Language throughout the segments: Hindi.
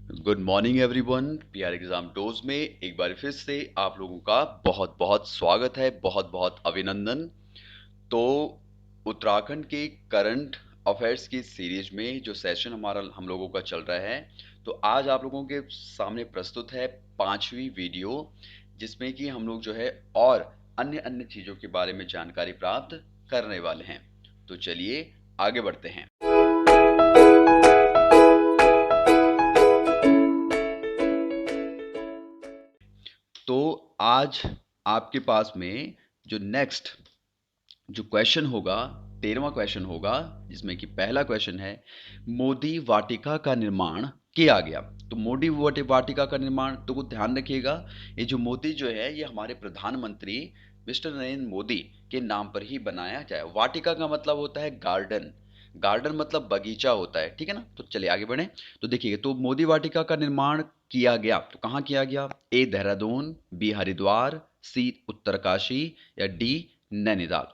Good morning everyone. PR exam dose में एक बार फिर से आप लोगों का बहुत बहुत स्वागत है, बहुत बहुत अभिनंदन। तो उत्तराखंड के करंट अफेयर्स की सीरीज में जो सेशन हमारा हम लोगों का चल रहा है, तो आज आप लोगों के सामने प्रस्तुत है पांचवी वीडियो, जिसमें कि हम लोग जो है और अन्य अन्य चीजों के बारे में जानकारी प्राप्त करने वाले हैं। तो चलिए आगे बढ़ते हैं। तो आज आपके पास में जो नेक्स्ट जो क्वेश्चन होगा, 13वां क्वेश्चन होगा, जिसमें कि पहला क्वेश्चन है, मोदी वाटिका का निर्माण किया गया। तो मोदी वाटिका का निर्माण, तो कुछ ध्यान रखिएगा, ये जो मोदी जो है ये हमारे प्रधानमंत्री मिस्टर नरेंद्र मोदी के नाम पर ही बनाया जाए। वाटिका का मतलब होता है गार्डन, गार्डन मतलब बगीचा होता है, ठीक है ना। तो चलिए आगे बढ़ें। तो देखिए, तो मोदी वाटिका का निर्माण किया गया, तो कहाँ किया गया? ए देहरादून, बी हरिद्वार, सी उत्तरकाशी, या डी नैनीताल।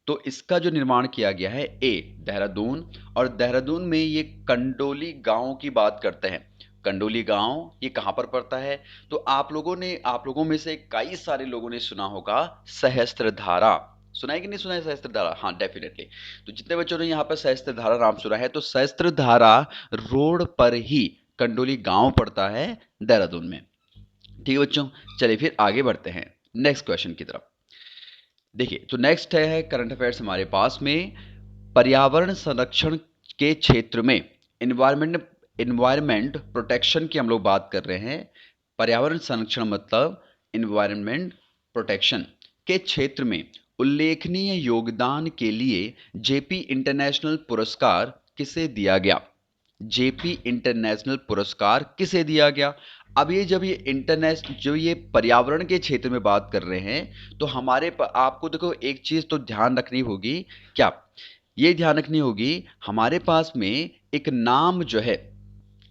तो इसका जो निर्माण किया गया है ए देहरादून, और देहरादून में ये कंडोली गांव की बात करते हैं। कंडोली गांव ये कहां पर पड़ता है? तो आप लोगों में से कई सारे लोगों ने सुना होगा सहस्त्रधारा। सुना है कि नहीं सुना है सहस्त्रधारा? हाँ, डेफिनेटली। तो जितने बच्चों ने यहाँ पर सहस्त्रधारा नाम सुना है, तो सहस्त्रधारा रोड पर ही कंडोली गांव पड़ता है देहरादून में। ठीक है बच्चों, चलिए फिर आगे बढ़ते हैं नेक्स्ट क्वेश्चन की तरफ। देखिए, तो नेक्स्ट है करंट अफेयर्स हमारे पास में, पर्यावरण संरक्षण के क्षेत्र में इन्वायरमेंट इन्वायरमेंट प्रोटेक्शन की हम लोग बात कर रहे हैं। पर्यावरण संरक्षण मतलब इन्वायरमेंट प्रोटेक्शन के क्षेत्र में उल्लेखनीय योगदान के लिए जेपी इंटरनेशनल पुरस्कार किसे दिया गया? जेपी इंटरनेशनल पुरस्कार किसे दिया गया? अब ये जब ये इंटरनेशनल जो ये पर्यावरण के क्षेत्र में बात कर रहे हैं, तो आपको देखो एक चीज तो ध्यान रखनी होगी। क्या? ये ध्यान रखनी होगी, हमारे पास में एक नाम जो है,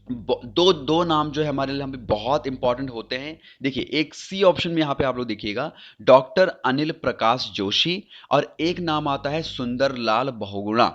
दो दो नाम जो है हमारे लिए हमें बहुत इंपॉर्टेंट होते हैं। देखिए, एक सी ऑप्शन में यहां पे आप लोग देखिएगा, डॉक्टर अनिल प्रकाश जोशी, और एक नाम आता है सुंदरलाल बहुगुणा।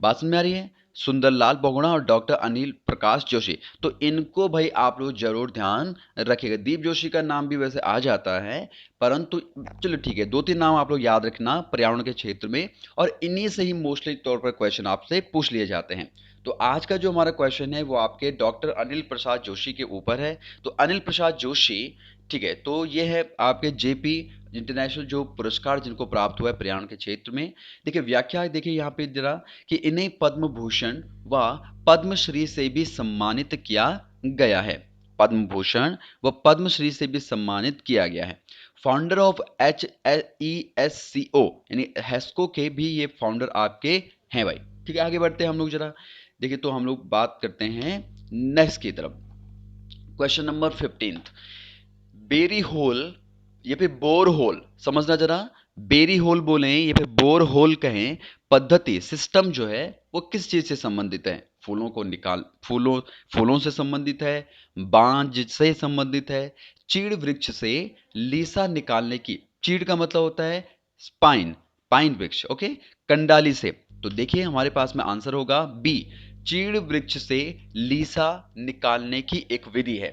बात समझ में आ रही है? सुंदरलाल बहुगुणा और डॉक्टर अनिल प्रकाश जोशी, तो इनको भाई आप लोग जरूर ध्यान रखिएगा। दीप जोशी का नाम भी वैसे आ जाता है, परंतु चलो ठीक है, दो तीन नाम आप लोग याद रखना पर्यावरण के क्षेत्र में, और इन्हीं से ही मोस्टली तौर पर क्वेश्चन आपसे पूछ लिए जाते हैं। तो आज का जो हमारा क्वेश्चन है वो आपके डॉक्टर अनिल प्रसाद जोशी के ऊपर है। तो अनिल प्रसाद जोशी, ठीक है, तो ये है आपके जेपी इंटरनेशनल जो पुरस्कार जिनको प्राप्त हुआ है पर्यावरण के क्षेत्र में। देखिए व्याख्या, देखिए यहाँ पे जरा, कि इन्हें पद्म भूषण व पद्मश्री से भी सम्मानित किया गया है। पद्म भूषण व पद्मश्री से भी सम्मानित किया गया है। फाउंडर ऑफ HESCO यानी हेस्को के भी ये फाउंडर आपके हैं भाई। ठीक है, आगे बढ़ते हैं हम लोग जरा। देखिए, तो हम लोग बात करते हैं नेक्स्ट की तरफ। क्वेश्चन नंबर 15, बेरी होल या फिर बोर होल, समझना जरा। बेरी होल बोलें या फिर बोर होल कहें, पद्धति सिस्टम जो है वो किस चीज से संबंधित है? फूलों से संबंधित है, बांझ से संबंधित है, चीड़ वृक्ष से लीसा निकालने की, चीड़ का मतलब होता है स्पाइन, पाइन वृक्ष, ओके, कंडाली से। तो देखिए हमारे पास में आंसर होगा बी, चीड़ वृक्ष से लीसा निकालने की एक विधि है।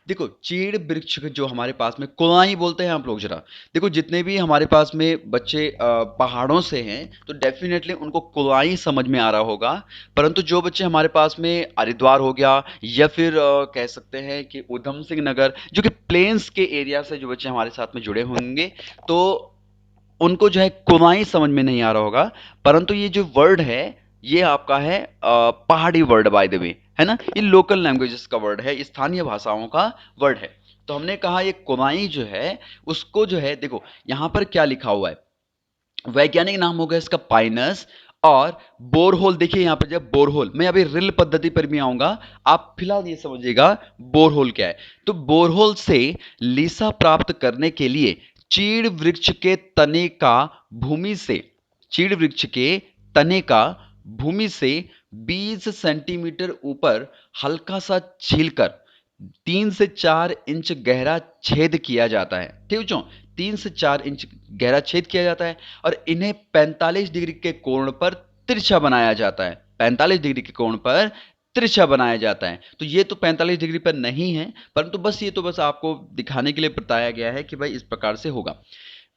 देखो, चीड़ वृक्ष जो हमारे पास में कुलाई बोलते हैं आप लोग जरा। देखो, जितने भी हमारे पास में बच्चे पहाड़ों से हैं, तो डेफिनेटली उनको कुलाई समझ में आ रहा होगा। परंतु जो बच्चे हमारे पास में हरिद्वार हो गया, या फिर कह सकते हैं कि उधम सिंह नगर, जो कि प्लेन्स के एरिया से जो बच्चे हमारे साथ में जुड़े होंगे, तो उनको जो है कुमाई समझ में नहीं आ रहा होगा। परंतु ये जो वर्ड है, ये आपका है पहाड़ी वर्ड बाय द वे, है ना। ये लोकल लैंग्वेजेस का वर्ड है, स्थानीय भाषाओं का वर्ड है। तो हमने कहा ये कुमाई जो है, उसको जो है, देखो यहां पर क्या लिखा हुआ है, वैज्ञानिक नाम होगा इसका पाइनस। और बोरहोल, देखिए यहां पर जब बोरहोल, मैं अभी रिल पद्धति पर भी आऊंगा, आप फिलहाल ये समझिएगा बोरहोल क्या है। तो बोरहोल से लीसा प्राप्त करने के लिए चीड़ वृक्ष के तने का भूमि से, चीड़ वृक्ष के तने का भूमि से 20 सेंटीमीटर ऊपर हल्का सा छीलकर 3 से 4 इंच गहरा छेद किया जाता है। ठीक है, 3 से 4 इंच गहरा छेद किया जाता है, और इन्हें 45 डिग्री के कोण पर तिरछा बनाया जाता है। 45 डिग्री के कोण पर तिरछा बनाया जाता है। तो ये तो 45 डिग्री पर नहीं है, परंतु बस ये तो बस आपको दिखाने के लिए बताया गया है कि भाई इस प्रकार से होगा,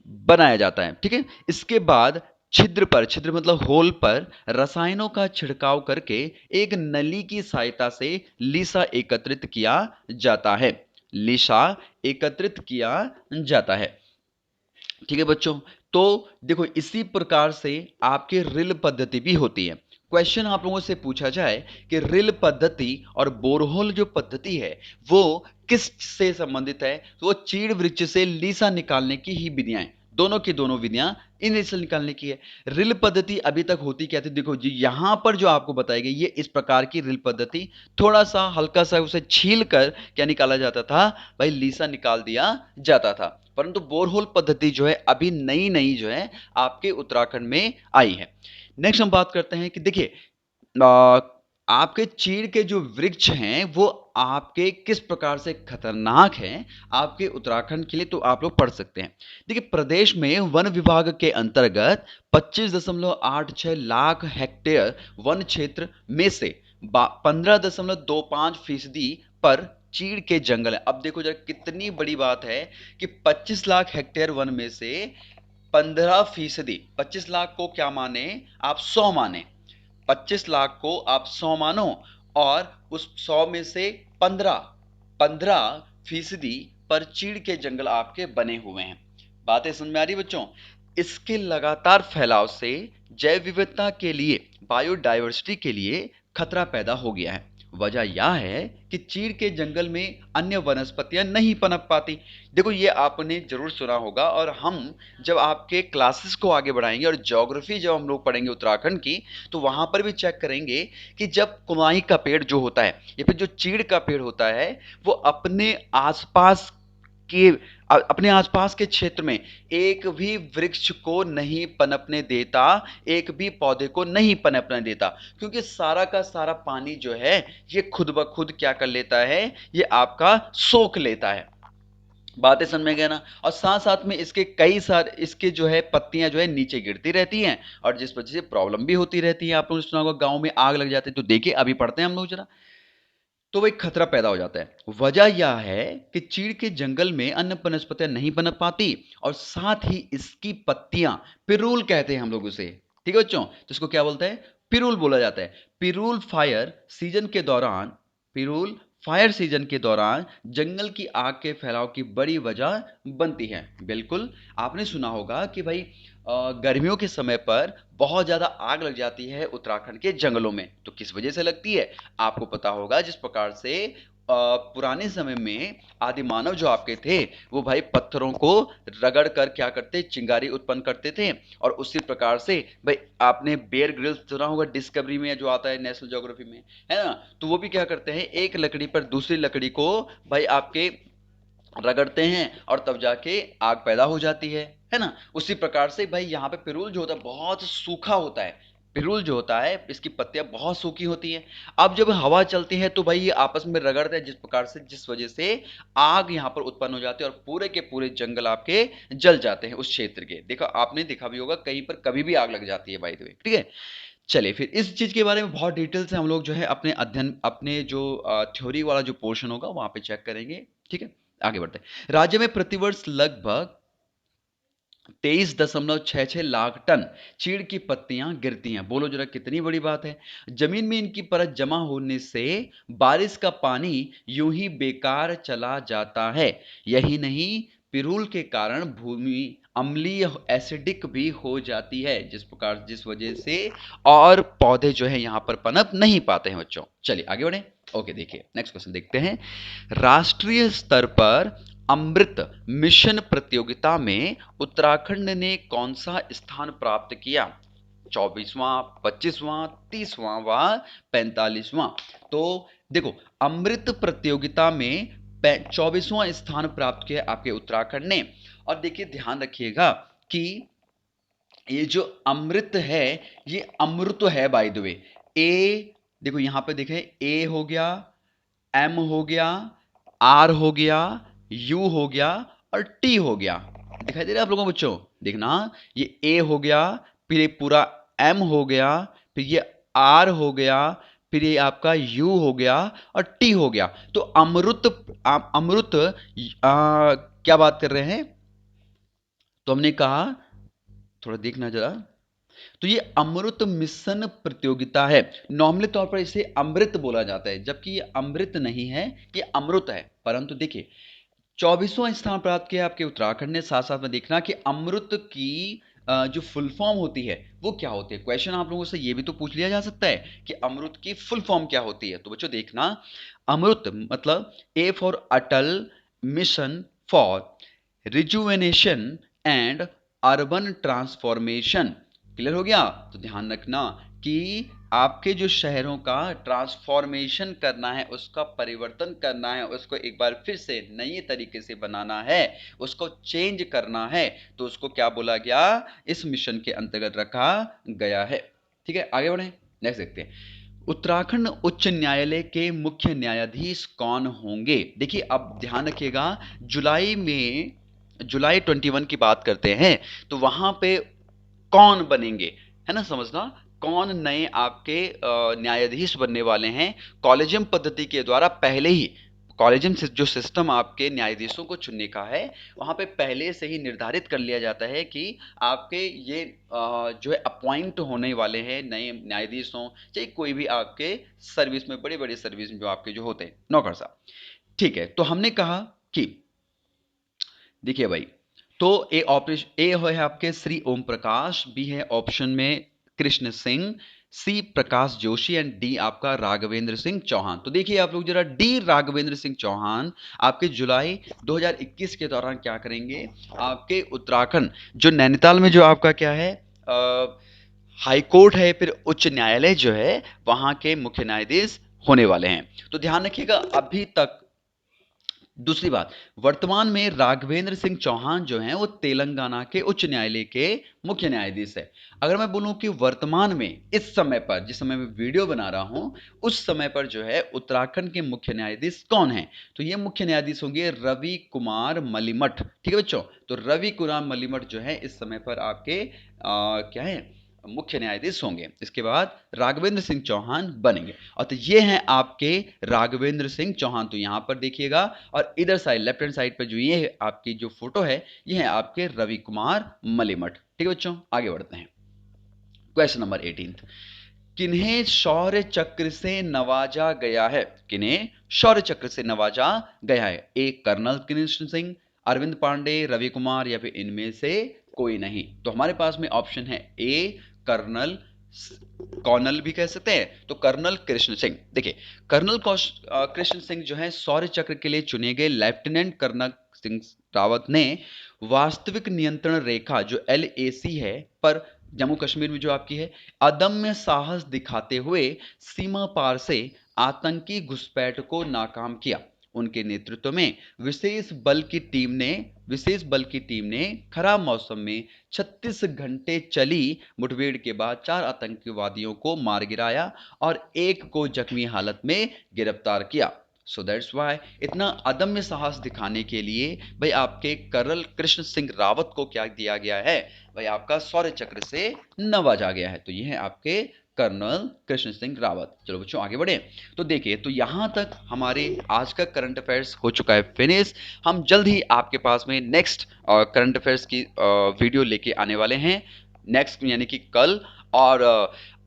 बनाया जाता है। ठीक है, इसके बाद छिद्र पर, छिद्र मतलब होल पर रसायनों का छिड़काव करके एक नली की सहायता से लीसा एकत्रित किया जाता है। लीसा एकत्रित किया जाता है। ठीक है बच्चों, तो देखो इसी प्रकार से आपके रिल पद्धति भी होती है। क्वेश्चन आप लोगों से पूछा जाए कि रिल पद्धति और बोरहोल जो पद्धति है वो किस से संबंधित है, तो वो चीड़ वृक्ष से लीसा निकालने की ही विधियां हैं। दोनों की दोनों विधियां इन्हीं से निकालने की है। रिल पद्धति अभी तक होती क्या थी, देखो जी यहां पर जो आपको बताई गई ये इस प्रकार की रिल पद्धति, थोड़ा सा हल्का सा उसे छील कर क्या निकाला जाता था भाई, लीसा निकाल दिया जाता था। परंतु बोरहोल पद्धति जो है अभी नई नई जो है आपके उत्तराखंड में आई है। नेक्स्ट हम बात करते हैं कि देखिए आपके चीड़ के जो वृक्ष हैं वो आपके किस प्रकार से खतरनाक हैं आपके उत्तराखंड के लिए, तो आप लोग पढ़ सकते हैं। देखिए प्रदेश में वन विभाग के अंतर्गत 25.86 लाख हेक्टेयर वन क्षेत्र में से 15.25% पर चीड़ के जंगल है। अब देखो जरा कितनी बड़ी बात है कि 25 लाख हेक्टेयर वन में से 15%, 25 लाख को क्या माने आप 100 माने, 25 लाख को आप 100 मानो और उस 100 में से 15% पर चीड़ के जंगल आपके बने हुए हैं। बातें समझ में आ रही बच्चों? इसके लगातार फैलाव से जैव विविधता के लिए, बायोडायवर्सिटी के लिए खतरा पैदा हो गया है। वजह यह है कि चीड़ के जंगल में अन्य वनस्पतियां नहीं पनप पाती। देखो ये आपने जरूर सुना होगा, और हम जब आपके क्लासेस को आगे बढ़ाएंगे और ज्योग्राफी जब हम लोग पढ़ेंगे उत्तराखंड की, तो वहां पर भी चेक करेंगे कि जब कुमाई का पेड़ जो होता है या फिर जो चीड़ का पेड़ होता है वो के अपने आसपास के क्षेत्र में एक भी वृक्ष को नहीं पनपने देता, एक भी पौधे को नहीं पनपने देता, क्योंकि सारा का सारा पानी जो है ये खुद ब खुद क्या कर लेता है, ये आपका सोख लेता है। बातें समझ में गया ना? और साथ साथ में इसके कई सारे इसके जो है पत्तियां जो है नीचे गिरती रहती हैं, और जिस वजह से प्रॉब्लम भी होती रहती है। आप लोगों ने सुना होगा गांव में आग लग जाती है, तो देखिए अभी पढ़ते हैं हम लोग जरा, तो वो एक खतरा पैदा हो जाता है। वजह यह है कि चीड़ के जंगल में अन्य वनस्पतियां नहीं पनप पाती, और साथ ही इसकी पत्तियां, पिरूल कहते हैं हम लोग उसे, ठीक है बच्चों, तो इसको क्या बोलते हैं, पिरूल बोला जाता है। पिरूल फायर सीजन के दौरान, पिरूल फायर सीजन के दौरान जंगल की आग के फैलाव की बड़ी वजह बनती है। बिल्कुल आपने सुना होगा कि भाई गर्मियों के समय पर बहुत ज्यादा आग लग जाती है उत्तराखंड के जंगलों में। तो किस वजह से लगती है आपको पता होगा, जिस प्रकार से पुराने समय में आदि मानव जो आपके थे वो भाई पत्थरों को रगड़ कर क्या करते, चिंगारी उत्पन्न करते थे। और उसी प्रकार से भाई आपने बेयर ग्रिल्स सुना होगा डिस्कवरी में जो आता है नेशनल ज्योग्राफी में, है ना, तो वो भी क्या करते हैं, एक लकड़ी पर दूसरी लकड़ी को भाई आपके रगड़ते हैं और तब जाके आग पैदा हो जाती है ना। उसी प्रकार से भाई यहाँ पे पिरूल जो होता है बहुत सूखा होता है। पिरूल जो होता है इसकी पत्तियां बहुत सूखी होती हैं। अब जब हवा चलती है तो भाई ये आपस में रगड़ते हैं, जिस प्रकार से, जिस वजह से आग यहाँ पर उत्पन्न हो जाती है और पूरे के पूरे जंगल आपके जल जाते हैं उस क्षेत्र के। देखा आपने, देखा भी होगा कहीं पर कभी भी आग लग जाती है बाय द वे, ठीक है। चलिए फिर इस चीज के बारे में बहुत डिटेल से हम लोग जो है अपने अध्ययन, अपने जो थ्योरी वाला जो पोर्शन होगा वहां पे चेक करेंगे, ठीक है। आगे बढ़ते हैं। राज्य में प्रतिवर्ष लगभग 23.66 लाख टन चीड़ की पत्तियां गिरती हैं। बोलो जरा कितनी बड़ी बात है। जमीन में इनकी परत जमा होने से बारिश का पानी यूं ही बेकार चला जाता है। यही नहीं, पिरूल के कारण भूमि अम्लीय, एसिडिक भी हो जाती है, जिस प्रकार, जिस वजह से और पौधे जो है यहां पर पनप नहीं पाते हैं बच्चों। चलिए आगे बढ़े। ओके देखिए नेक्स्ट क्वेश्चन देखते हैं। राष्ट्रीय स्तर पर अमृत मिशन प्रतियोगिता में उत्तराखंड ने कौन सा स्थान प्राप्त किया? 24वां, 25वां, 30वां व 45वां। तो देखो अमृत प्रतियोगिता में 24वां स्थान प्राप्त किया आपके उत्तराखंड ने। और देखिए ध्यान रखिएगा कि ये जो अमृत है ये अमृत है बाय द वे। ए देखो यहां पे देखें, ए हो गया, एम हो गया, आर हो गया, यू हो गया और टी हो गया। दिखाई दे रहा है आप लोगों को बच्चों? देखना, ये ए हो गया, फिर ये पूरा एम हो गया, फिर ये आर हो गया, फिर ये आपका यू हो गया और टी हो गया। तो अमृत, आप अमृत क्या बात कर रहे हैं? तो हमने कहा, थोड़ा देखना जरा, तो ये अमृत मिशन प्रतियोगिता है। नॉर्मली तौर पर इसे अमृत बोला जाता है, जबकि ये अमृत नहीं है, ये अमृत है। परंतु देखिए 24वां स्थान प्राप्त किया आपके उत्तराखंड ने। साथ साथ में देखना कि अमृत की जो फुल फॉर्म होती है वो क्या होती है। क्वेश्चन आप लोगों से ये भी तो पूछ लिया जा सकता है कि अमृत की फुल फॉर्म क्या होती है। तो बच्चों देखना, अमृत मतलब A for Atal mission for rejuvenation and urban transformation. Clear हो गया? तो ध्यान रखना कि आपके जो शहरों का ट्रांसफॉर्मेशन करना है, उसका परिवर्तन करना है, उसको एक बार फिर से नए तरीके से बनाना है, उसको चेंज करना है, तो उसको क्या बोला गया, इस मिशन के अंतर्गत रखा गया है। ठीक है, आगे बढ़े, नेक्स्ट देखते हैं। उत्तराखंड उच्च न्यायालय के मुख्य न्यायाधीश कौन होंगे? देखिए अब ध्यान रखिएगा, जुलाई 21 की बात करते हैं, तो वहां पे कौन बनेंगे, है ना, समझना, कौन नए आपके न्यायाधीश बनने वाले हैं। कॉलेजियम पद्धति के द्वारा पहले ही, कॉलेजियम से जो सिस्टम आपके न्यायाधीशों को चुनने का है, वहां पे पहले से ही निर्धारित कर लिया जाता है कि आपके ये जो है अपॉइंट होने वाले हैं नए न्यायाधीश हों, चाहे कोई भी आपके सर्विस में, बड़े बड़े सर्विस में जो आपके जो होते हैं नौकर साहब। ठीक है, तो हमने कहा कि देखिए भाई, तो ए ऑप्शन ए है आपके श्री ओम प्रकाश, बी है ऑप्शन में कृष्ण सिंह, सी प्रकाश जोशी एंड डी आपका राघवेंद्र सिंह चौहान। तो देखिए आप लोग जरा, डी राघवेंद्र सिंह चौहान आपके जुलाई 2021 के दौरान क्या करेंगे, आपके उत्तराखंड जो नैनीताल में जो आपका क्या है, हाई कोर्ट है, फिर उच्च न्यायालय जो है, वहां के मुख्य न्यायाधीश होने वाले हैं। तो ध्यान रखिएगा, अभी तक दूसरी बात, वर्तमान में राघवेंद्र सिंह चौहान जो हैं वो तेलंगाना के उच्च न्यायालय के मुख्य न्यायाधीश है। अगर मैं बोलूं कि वर्तमान में इस समय पर, जिस समय मैं वीडियो बना रहा हूं, उस समय पर जो है उत्तराखंड के मुख्य न्यायाधीश कौन है, तो ये मुख्य न्यायाधीश होंगे रवि कुमार मलिमठ। ठीक है बच्चों, तो रवि कुमार मलिमठ जो है इस समय पर आपके क्या है, मुख्य न्यायाधीश होंगे। इसके बाद राघवेंद्र सिंह चौहान बनेंगे। और तो ये हैं आपके राघवेंद्र सिंह चौहान। तो यहां पर देखिएगा, और इधर साइड लेफ्ट हैंड साइड पर जो ये आपकी जो फोटो है, ये है आपके रवि कुमार मलिमठ। ठीक है बच्चों, आगे बढ़ते हैं। क्वेश्चन नंबर 18, किन्हें शौर्य चक्र से नवाजा गया है? किन्हें शौर्य चक्र से नवाजा गया है? ए कर्नल कृष्ण सिंह, अरविंद पांडे, रवि कुमार, या फिर इनमें से कोई नहीं। तो हमारे पास में ऑप्शन है ए कर्नल, कर्नल भी कह सकते हैं, तो कर्नल कृष्ण सिंह। देखिए कर्नल कृष्ण सिंह जो है शौर्य चक्र के लिए चुने गए लेफ्टिनेंट कर्नल सिंह रावत ने वास्तविक नियंत्रण रेखा जो LAC है पर, जम्मू कश्मीर में जो आपकी है, अदम्य साहस दिखाते हुए सीमा पार से आतंकी घुसपैठ को नाकाम किया। उनके नेतृत्व में विशेष बल की टीम ने खराब मौसम में 36 घंटे चली मुठभेड़ के बाद 4 आतंकवादियों को मार गिराया और एक को जख्मी हालत में गिरफ्तार किया। सो दैट्स वाई, इतना अदम्य साहस दिखाने के लिए भाई आपके कर्नल कृष्ण सिंह रावत को क्या दिया गया है, भाई आपका शौर्य चक्र से नवाजा गया है। तो ये है आपके कर्नल कृष्ण सिंह रावत। चलो बच्चों आगे बढ़े। तो देखिए, तो यहां तक हमारे आज का करंट अफेयर्स हो चुका है फिनिश। हम जल्द ही आपके पास में नेक्स्ट करंट अफेयर्स की वीडियो लेके आने वाले हैं, नेक्स्ट यानी कि कल। और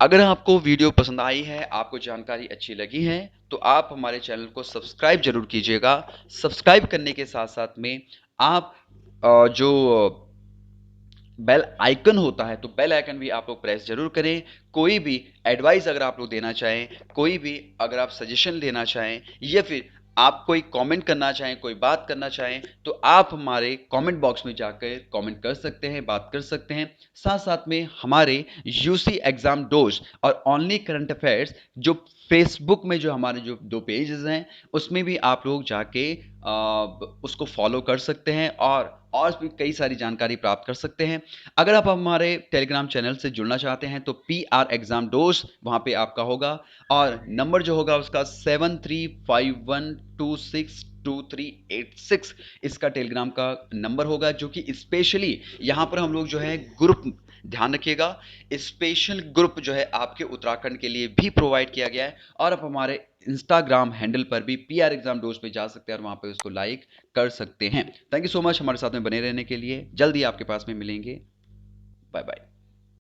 अगर आपको वीडियो पसंद आई है, आपको जानकारी अच्छी लगी है, तो आप हमारे चैनल को सब्सक्राइब जरूर कीजिएगा। सब्सक्राइब करने के साथ साथ में आप जो बेल आइकन होता है, तो बेल आइकन भी आप लोग प्रेस जरूर करें। कोई भी एडवाइस अगर आप लोग देना चाहें, कोई भी अगर आप सजेशन देना चाहें, या फिर आप कोई कमेंट करना चाहें, कोई बात करना चाहें, तो आप हमारे कमेंट बॉक्स में जाकर कमेंट कर सकते हैं, बात कर सकते हैं। साथ साथ में हमारे यूसी एग्जाम डोज और ओनली करंट अफेयर्स जो फेसबुक में जो हमारे जो 2 पेजेस हैं, उसमें भी आप लोग जाके उसको फॉलो कर सकते हैं और भी कई सारी जानकारी प्राप्त कर सकते हैं। अगर आप हमारे टेलीग्राम चैनल से जुड़ना चाहते हैं तो PR एग्जाम डोज वहां पे आपका होगा, और नंबर जो होगा उसका 7351262386, इसका टेलीग्राम का नंबर होगा, जो कि स्पेशली यहाँ पर हम लोग जो है ग्रुप ध्यान रखिएगा। स्पेशल ग्रुप जो है आपके उत्तराखंड के लिए भी प्रोवाइड किया गया है, और आप हमारे इंस्टाग्राम हैंडल पर भी PR एग्जाम डोज पे जा सकते हैं और वहां पे उसको लाइक कर सकते हैं। थैंक यू सो मच हमारे साथ में बने रहने के लिए। जल्दी आपके पास में मिलेंगे। Bye bye.